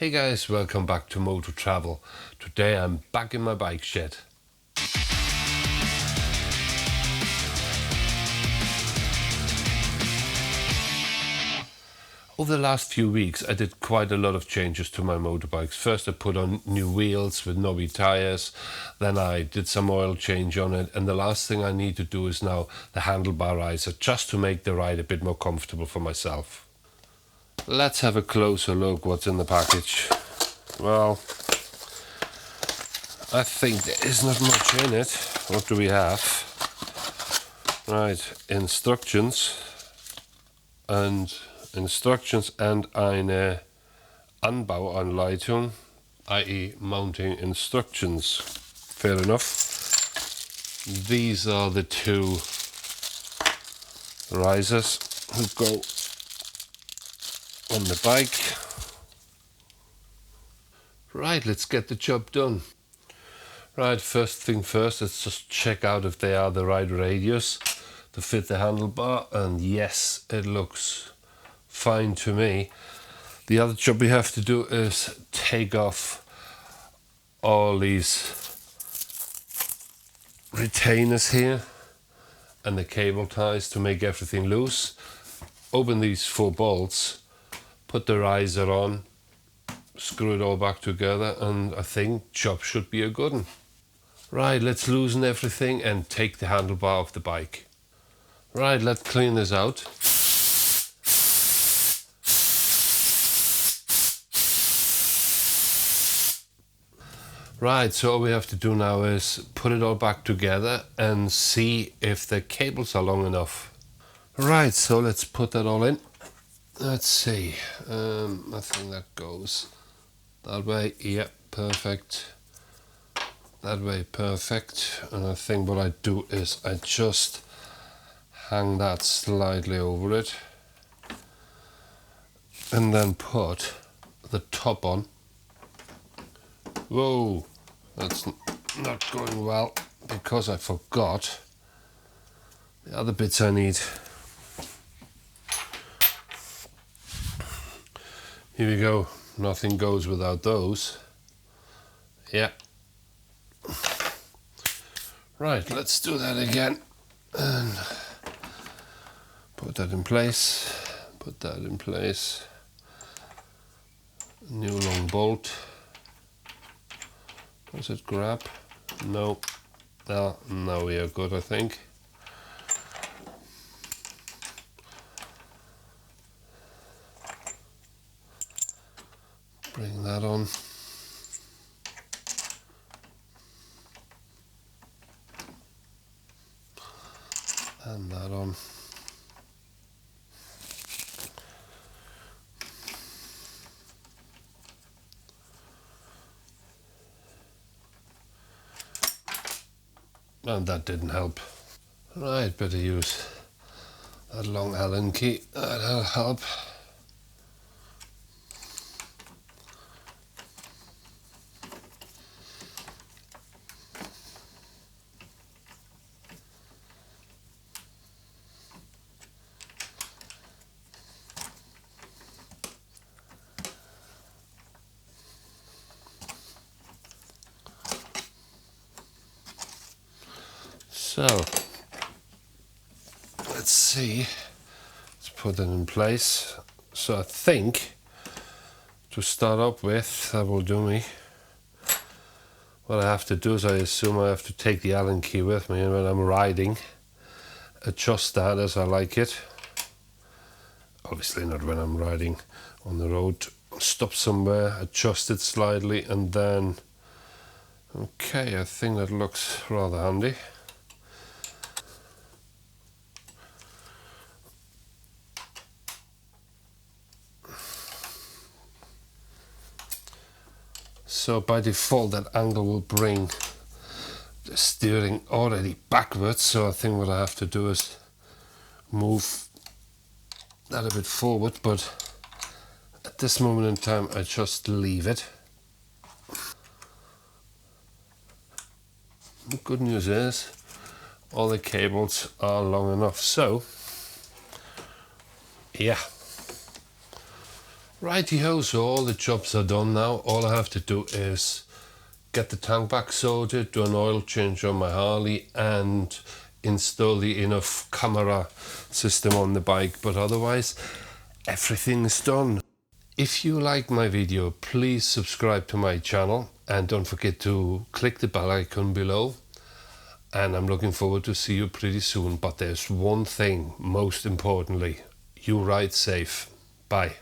Hey guys, welcome back to Motor Travel. Today I'm back in my bike shed. Over the last few weeks I did quite a lot of changes to my motorbikes. First I put on new wheels with knobby tires, then I did some oil change on it, and the last thing I need to do is now the handlebar riser, just to make the ride a bit more comfortable for myself. Let's have a closer look what's in the package. Well, I think there is not much in it. What do we have? Right, instructions and eine Anbauanleitung, i.e. mounting instructions. Fair enough. These are the two risers who go on the bike. Right, let's get the job done. Right, first thing first, let's just check out if they are the right radius to fit the handlebar, and yes, it looks fine to me. The other job we have to do is take off all these retainers here and the cable ties to make everything loose. Open these 4 bolts, put the riser on, screw it all back together, and I think job should be a good one. Right, let's loosen everything and take the handlebar off the bike. Right, let's clean this out. Right, so all we have to do now is put it all back together and see if the cables are long enough. Right, so let's put that all in. Let's see, I think that goes that way. Yep, perfect. That way, perfect. And I think what I do is I just hang that slightly over it and then put the top on. Whoa, that's not going well because I forgot the other bits I need. Here we go, nothing goes without those. Yeah. Right, let's do that again and put that in place, put that in place. New long bolt. Does it grab? No. Now we are good, I think. Bring that on. And that on. And that didn't help. Right, better use that long Allen key. That'll help. So, let's see, let's put it in place. So I think, to start up with, that will do me. What I have to do is I assume I have to take the Allen key with me, and when I'm riding, adjust that as I like it. Obviously not when I'm riding on the road. Stop somewhere, adjust it slightly, and then, okay, I think that looks rather handy. So by default that angle will bring the steering already backwards, so I think what I have to do is move that a bit forward, but at this moment in time I just leave it. The good news is all the cables are long enough, so yeah, Righty-ho, so all the jobs are done now. All I have to do is get the tank back sorted, do an oil change on my Harley, and install the enough camera system on the bike. But otherwise, everything's done. If you like my video, please subscribe to my channel and don't forget to click the bell icon below. And I'm looking forward to see you pretty soon. But there's one thing, most importantly, you ride safe. Bye.